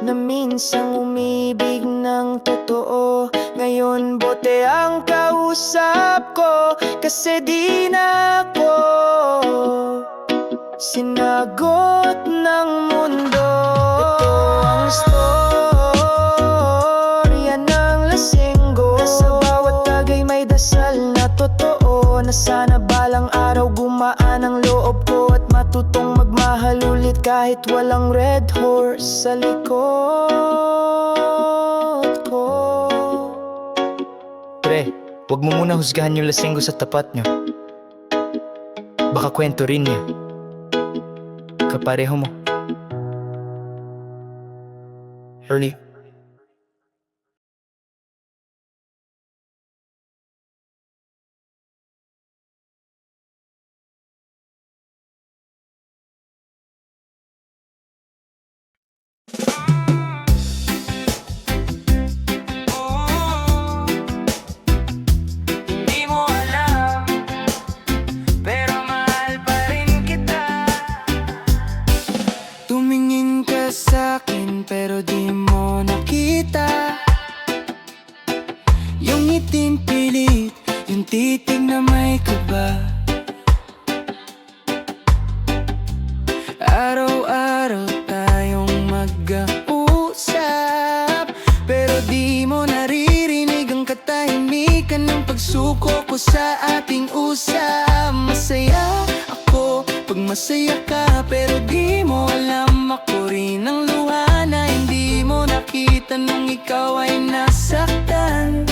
na minsang umibig ng totoo. Ngayon bote ang kausap ko, kasi di na ako sinagot ng mundo. Ito ang istorya ng lasinggo, sa bawat tagay may dasal na totoo, na sana balang araw gumaan ang loob ko at matutong magmahal ulit kahit walang red horse sa likod ko. Pre, wag mo muna husgahan yung lasinggo sa tapat nyo. Baka kwento rin niya. Kapareho mo. Early. pero di mo nakita. Yung ngiting pilit, yung titig na may kaba. Araw-araw tayong mag-uusap, pero di mo naririnig ang katahimikan ng pagsuko ko sa ating usap. Masaya ako pag masaya ka, pero di mo alam ako rin ang luha na hindi mo nakita nung ikaw ay nasaktan.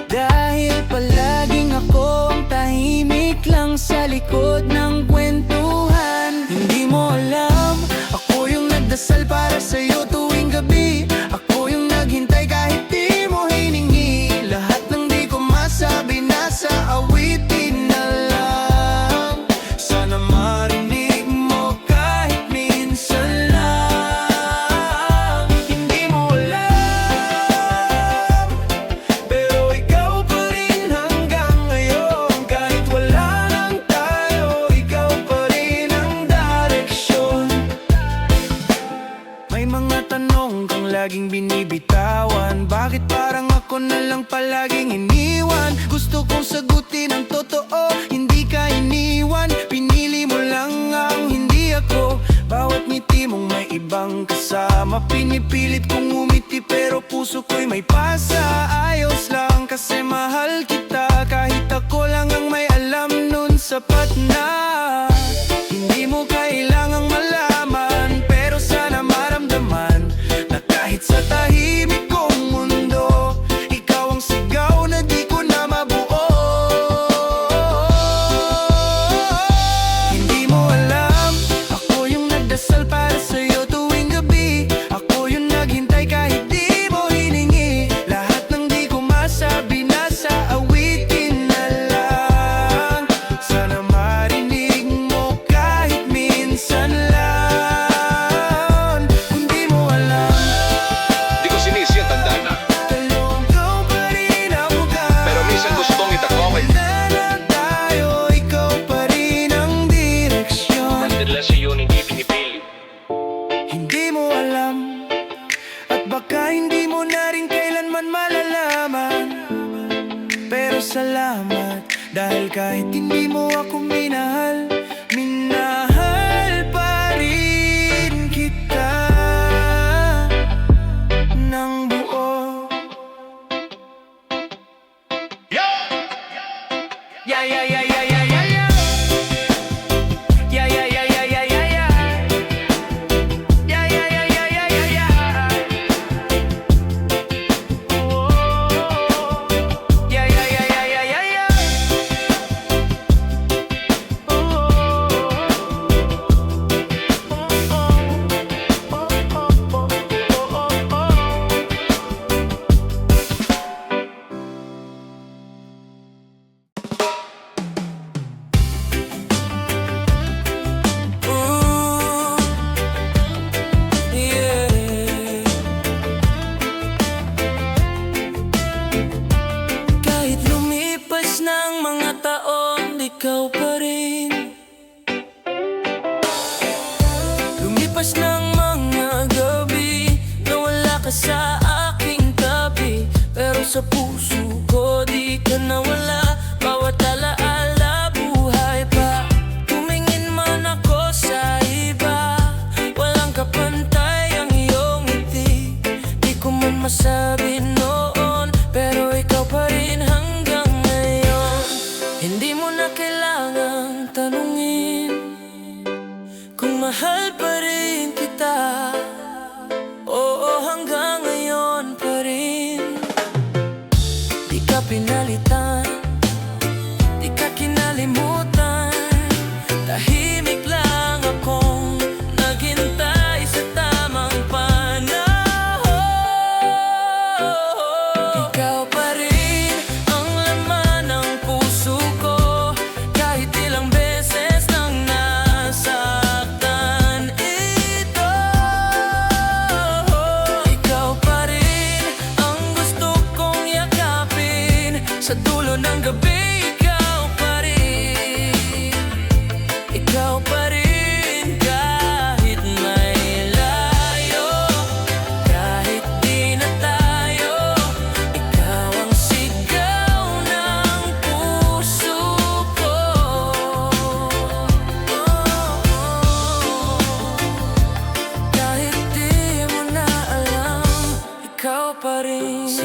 Dahil palaging ako ang tahimik lang sa likod ng kwentuhan. Hindi mo alam, ako yung nagdasal para sa'yo tuwing gabi. Ako yung naghintay kahit di mo hiningi. Lahat ng di ko masabi nasa awitin na lang. Sana marinig mo kahit minsan lang. Hindi mo alam, pero ikaw pa rin hanggang ngayon. Kahit wala nang tayo, ikaw pa rin ang direksyon. May mga tanong kang laging binibitawan. Bakit parang ako na lang palaging iniwan? Gusto kong sagutin ang totoo, hindi ka iniwan. Pinili mo lang ang hindi ako. Bawat ngiti mong may ibang kasama. Pinipilit kong umiti pero puso ko'y may pasa. Ayos lang kasi mahal kita. Kahit ako lang ang may alam nun, sapat na. Hindi mo kailangang malaman, pero sana maramdaman na kahit sa tahimik kong mundo, ikaw ang sigaw na di ko na mabuo. Hindi mo alam, ako yung nagdasal para sa'yo tuwing gabi. Ako yung naghintay kahit di mo hiningi. Lahat ng di ko masabi nasa awitin na lang. Sana marinig mo kahit minsan lang. Kung di mo alam, Di ko sinisi ang tanda na, talong ikaw pa rin ang ugat. pero minsan gustong itakwaway. Na tayo, ikaw pa rin ang direksyon. Relasyon yun hindi pinipili. Hindi mo alam, at baka hindi mo na rin kailanman malalaman. Pero salamat, dahil kahit hindi mo ako minahal, minahal pa rin kita ng buo. Yeah, yeah, yeah, yeah, yeah, yeah, yeah. Yeah, yeah, yeah, yeah, yeah, yeah, yeah. Yeah, yeah, yeah, yeah, yeah, yeah, yeah. Oh, yeah, yeah, yeah, yeah, yeah, yeah, yeah. Kahit lumipas ng mga taon, ikaw pa rin. Lumipas ng mga gabi na wala ka sa aking tabi, pero sa puso ko di ka nawala. Bawat alaala buhay pa. Tumingin man ako sa iba, walang kapantay ang iyong ngiti. Di ko man masabi noon, pero ikaw pa rin hanggang ngayon. Hindi mo na kailangang tanungin kung mahal pa rin kita. Oo, hanggang ngayon pa rin. Di ka pinalitan, di ka kinalimutan. Tahimik lang akong naghintay sa tamang panahon. Ikaw pa rin ang laman ng puso ko, kahit ilang beses nang nasaktan ito. Ikaw pa rin ang gusto kong yakapin. Sa dulo ng gabi, ikaw pa rin. Ikaw pa rin kahit may layo.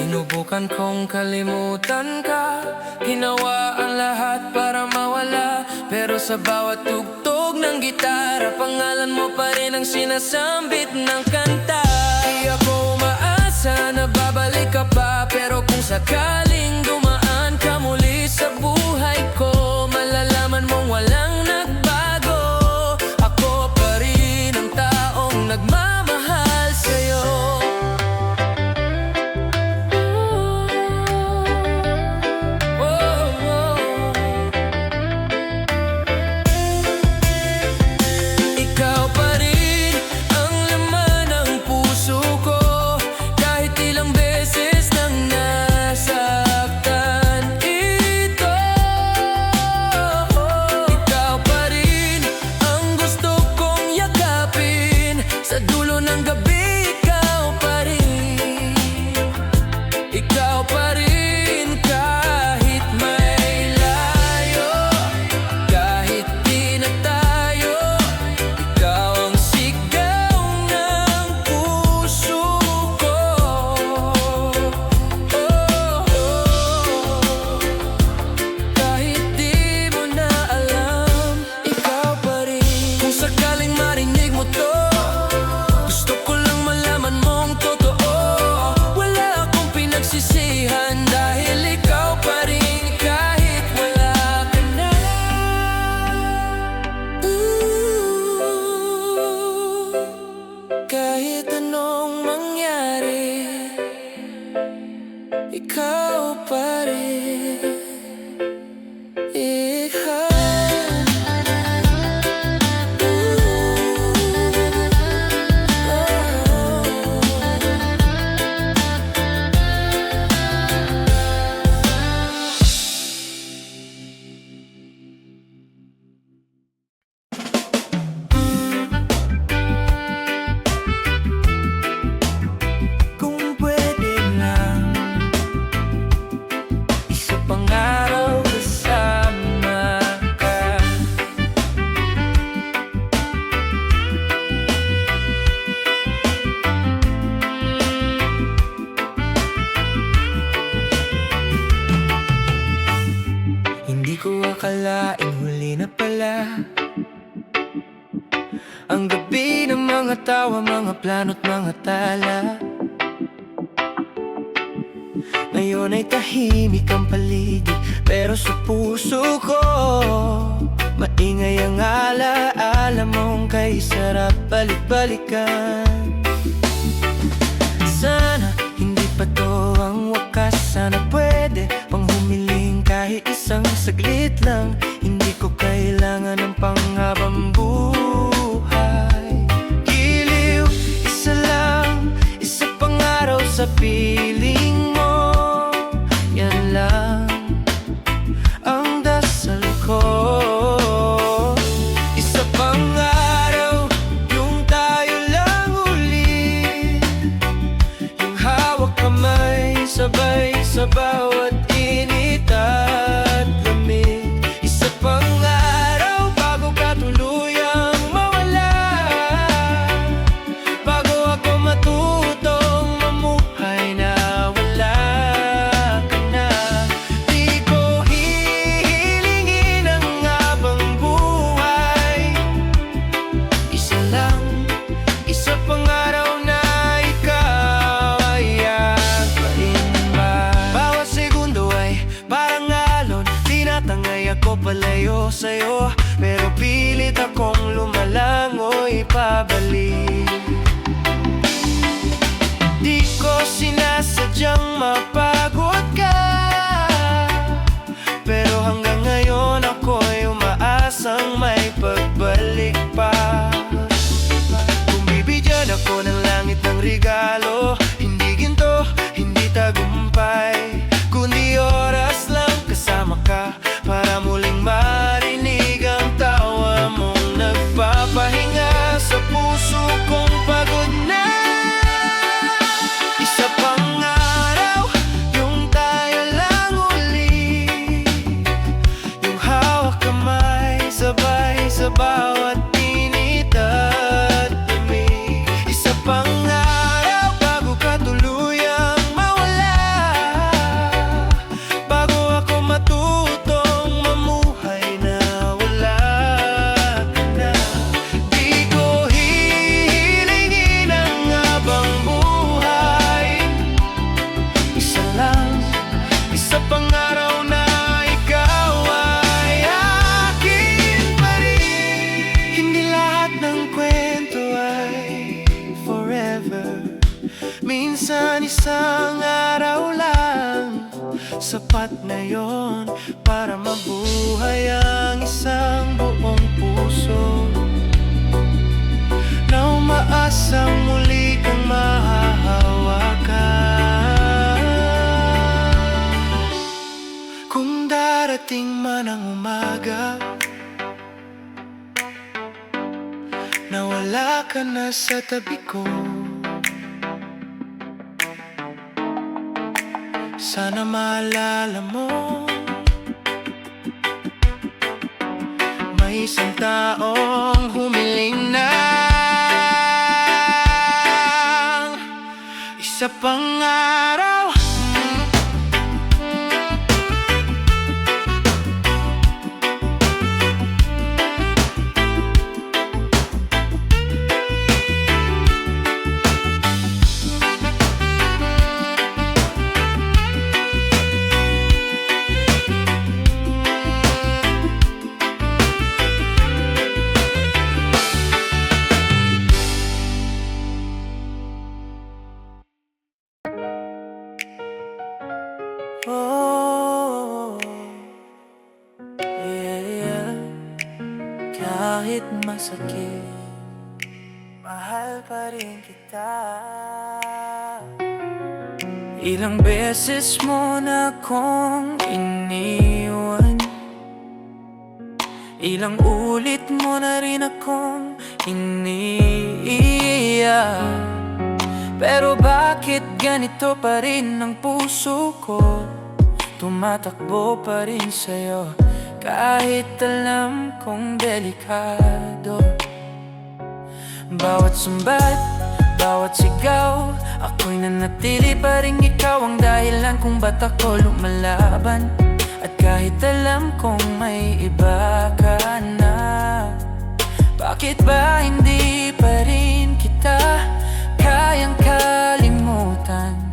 Sinubukan kong kalimutan ka, ginawa ang lahat para mawala. Pero sa bawat tugtog ng gitara, pangalan mo pa rin ang sinasambit ng kanta. Di ako umaasa na babalik ka pa, pero kung sakaling dumaan ka muli sa buhay ko, malalaman mong walang nagbago. Ako pa rin ang taong nagmamahal sa'yo. Ikaw pa rin ang laman ng puso ko, kahit ilang beses nang nasaktan ito. Ikaw pa rin ang gusto kong yakapin, sa dulo ng gabi ikaw pa rin. Ikaw pa rin kahit may layo, kahit di na tayo. Ikaw ang sigaw ng puso ko. Kahit di mo na alam, ikaw pa rin. Kung sakaling marinig mo to, gusto ko lang malaman mong totoo. Wala akong pinagsisihan dahil ikaw pa rin kahit wala ka na. Kahit anong mangyari, ikaw pa rin. Ikaw. Kung pwede lang, isa pang araw kasama ka. Hindi ko akalain huli na pala ang gabi ng mga tawa, mga plano't mga tala. Ngayon ay tahimik ang paligid, pero sa puso ko maingay ang alaala mong kay sarap balik-balikan. Sana hindi pa to ang wakas, sana pwede pang humiling kahit isang saglit lang. Hindi ko kailangan ng panghabang buhay. Giliw, isa lang, isa pang araw sa piling mo. Yan lang ang dasal ko. Isa pang araw, yung tayo lang ulit, yung hawak kamay, sabay sa bawat init at lamig. Isa pang araw bago ka tuluyang mawala, bago ako matutong mamuhay na wala ka na. Di ko hihilingin ang habang buhay, isa lang, isa pang araw na ikaw ay akin ba. Bawat segundo ay parang alon, tinatangay ako palayo sa'yo, pero pilit akong lumalangoy pabalik. Di ko sinasadyang mapagod ka, pero hanggang ngayon ako'y umaasang may pagbalik pa. Kung bibigyan ako ng langit ng regalo, hindi ginto, hindi tagumpay, kundi oras lang kasama ka, para muling marinig ang tawa mong nagpapahinga sa puso kong pagod na. Isa pang araw, minsan isang araw lang sapat na yon para mabuhay ang isang buong puso na umaasang muli kang mahahawakan. Kung darating man ang umaga na wala ka na sa tabi ko, sana maalala mo may isang taong humiling ng isa pang araw. Oh, yeah. Kahit masakit, mahal pa rin kita. Ilang beses mo na akong iniwan, ilang ulit mo na rin akong iniiyak. Pero bakit ganito pa rin ang puso ko? Tumatakbo pa rin sa'yo kahit alam kong delikado. Bawat sumbat, bawat sigaw, ako'y nanatili pa rin ikaw ang dahilan kung ba't ako lumalaban. At kahit alam kong may iba ka na, bakit ba hindi pa rin kita kayang kalimutan?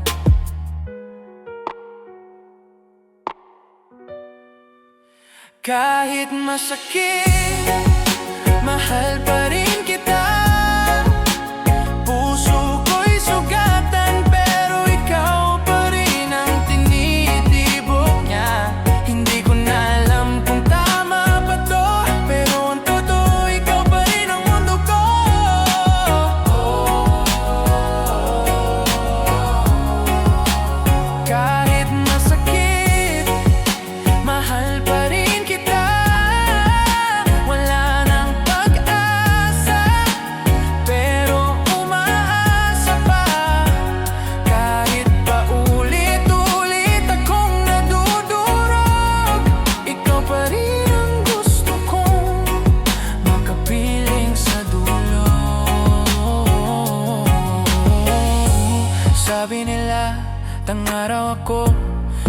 Kahit masakit, mahal pa rin kita. Puso ko'y sugatan, pero ikaw pa rin ang tinitibok niya. Hindi ko na alam kung tama ba to, pero ang totoo, ikaw pa rin ang mundo ko. Kahit masakit, mahal pa rin kita. Wala nang pag-asa, pero umaasa pa. Kahit pa ulit-ulit akong nadudurog, ikaw pa rin ang gusto kong makapiling sa dulo. Sabi nila, tangaraw ako,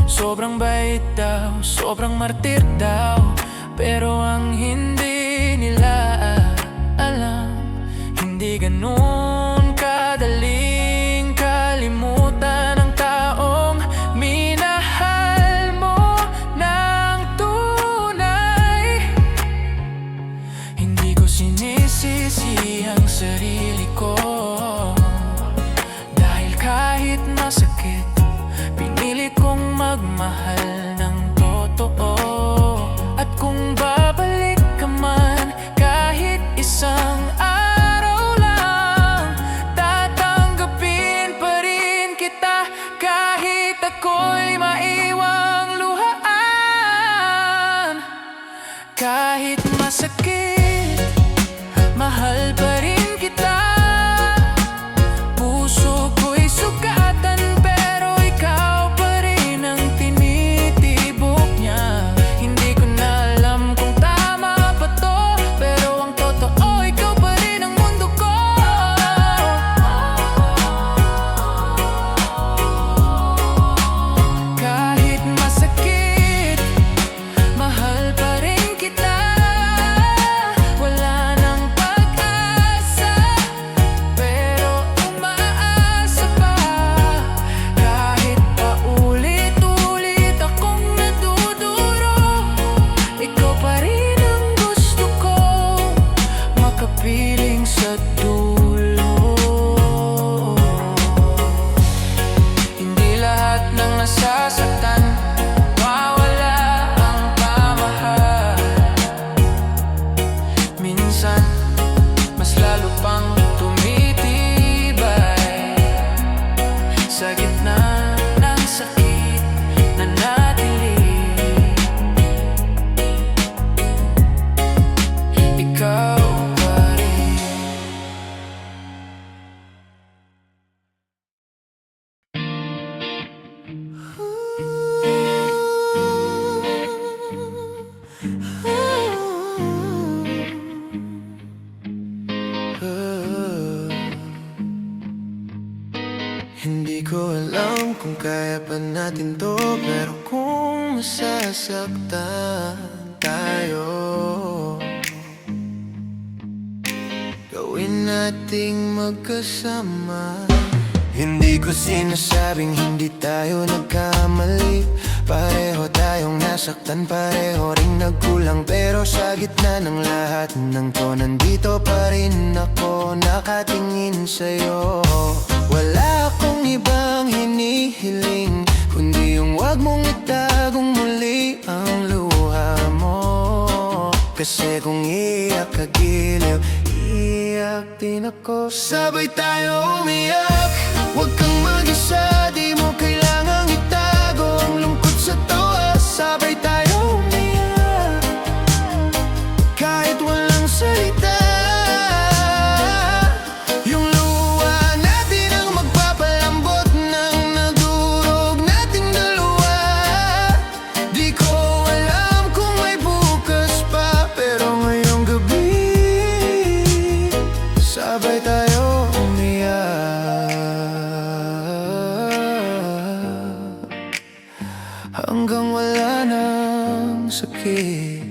sobrang bait daw, sobrang martir daw. Pero ang hindi nila alam, hindi ganun kadaling kalimutan ang taong minahal mo ng tunay. Hindi ko sinisisi ang sarili ko, dahil kahit masakit, pinili kong magmahal ng totoo. At kung babalik ka man kahit isang araw lang, tatanggapin pa rin kita kahit ako'y maiwang luhaan. Kahit masakit, mahal pa rin kita. Hindi ko alam kung kaya pa natin to, pero kung masasaktan tayo, gawin nating magkasama. Hindi ko sinasabing hindi tayo nagkamali. Pareho tayong nasaktan, pareho ring nagkulang. Pero sa gitna ng lahat ng to, nandito pa rin ako nakatingin sa'yo. Wala akong ibang hinihiling, kundi yung wag mong itagong muli ang luha mo. Kasi kung iyak ka giliw, iyak din ako. Sabay tayo umiyak, wag kang mag-isa, di mo kailangang itago ang lungkot sa tawa. Sabay tayo umiyak, kahit walang salita. Yung luha natin ang magpapalambot ng nadurog nating dalawa. Di ko alam kung may bukas pa, pero ngayong gabi sabay tayo umiyak hanggang wala nang sakit.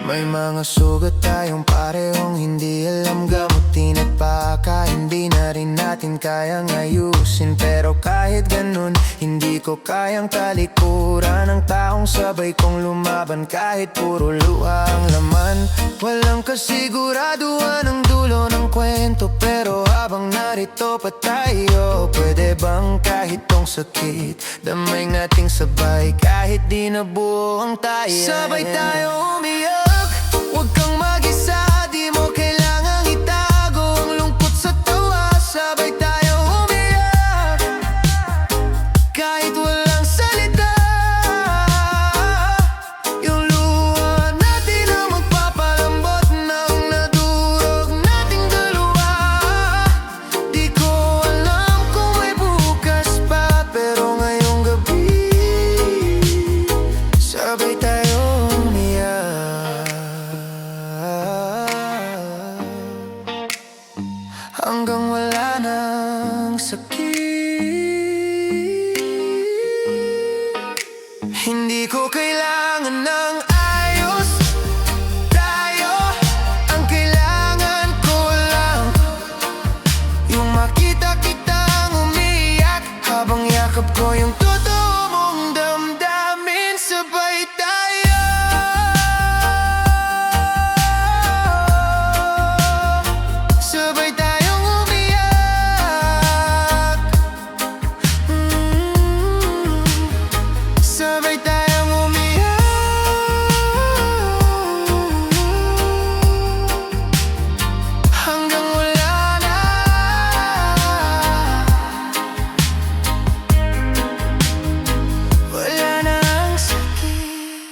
May mga sugat tayong parehong hindi alam gamutin at baka hindi na rin natin kayang ayusin. Pero kahit ganun, hindi ko kayang talikuran ang taong sabay kong lumaban kahit puro luha ang laman. Walang kasiguraduhan ang dulo ng kwento, pero habang narito pa tayo, pwede bang kahit tong sakit damay nating sabay kahit di nabuo ang tayo. Sabay tayo umiyak, wag kang mag-isa, di mo kailangang itago ang lungkot sa tawa. Sabay tayo umiyak, kahit walang salita. Yung luha natin ang magpapalambot ng nadurog nating dalawa. Di ko alam kung may bukas pa, pero ngayong gabi sabay tayo umiyak hanggang wala nang sakit. Hindi ko kailangan ng ayos, tayo ang kailangan ko lang. Yung makita kitang umiyak habang yakap ko yung totoo mong damdamin. Sabay tayo, sabay tayong umiyak. Sabay tayong umiyak hanggang wala na. Wala na ang sakit.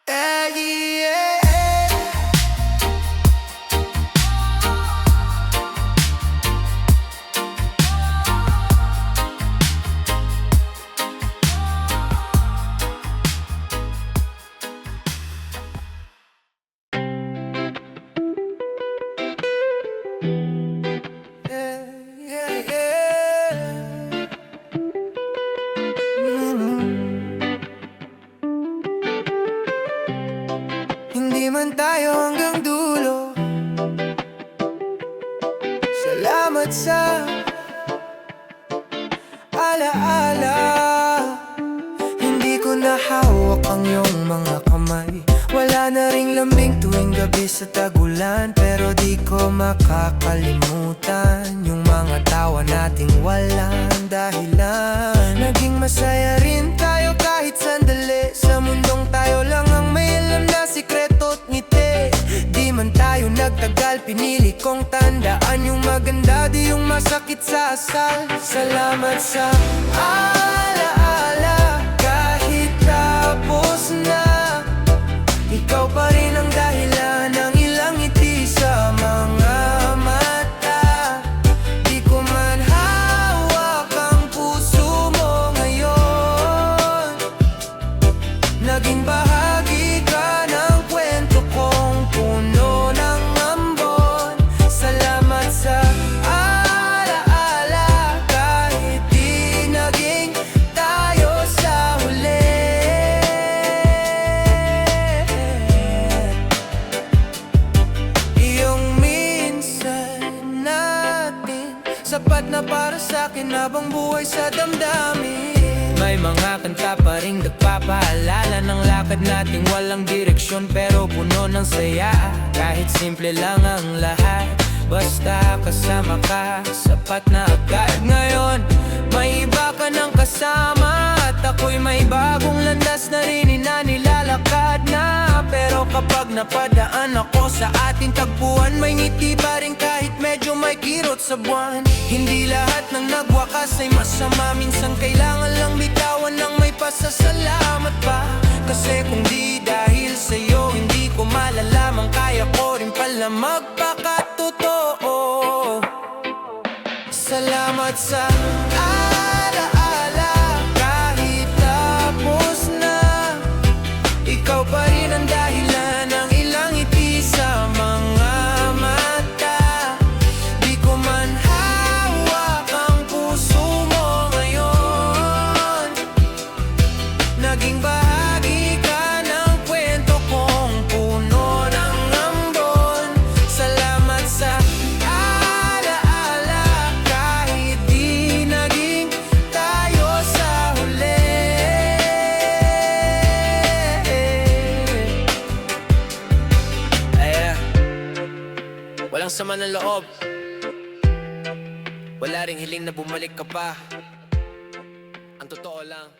Yeah. Hindi man tayo hanggang dulo, salamat sa alaala. Hindi ko na hawak ang iyong mga kamay, wala na ring lambing tuwing gabi sa tagulan. Pero di ko makakalimutan yung mga tawa nating walang dahilan. Naging masaya rin tayo kahit sandali, sa mundong tayo lang ang may alam na sikreto't ngiti. Di man tayo nagtagal, pinili kong tandaan yung maganda, di yung masakit sa asal. Salamat sa alaala, kahit tapos na, ikaw pa rin ang dahilan ng ilang ngiti sa mga mata. Di ko man hawak ang puso mo ngayon, naging bahagi sa'kin habang buhay sa damdamin. May mga kanta pa ring nagpapaalala ng lakad nating walang direksyon pero puno ng saya. Kahit simple lang ang lahat, basta kasama ka, sapat na agad. Ngayon, may iba ka ng kasama at ako'y may bagong landas na rin nilalakad na. Pero kapag napadaan ako sa ating tagpuan, may ngiti pa rin kahit medyo may kirot sa buwan. Hindi lahat ng nagwakas ay masama, minsan kailangan lang bitawan ng may pasasalamat pa. Kasi kung di dahil sa'yo, hindi ko malalaman, kaya ko rin pala magpakatotoo. Salamat sa alaala, kahit tapos na, ikaw pa rin ang dahilan ng ilang ngiti sa mga mata. Di ko man hawak ang puso mo ngayon, naging bahagi ka ng kwento kong puno ng ambon. Salamat sa alaala, kahit di naging tayo sa huli. Walang sama ng loob, wala ring hiling na bumalik ka pa. Ang totoo lang,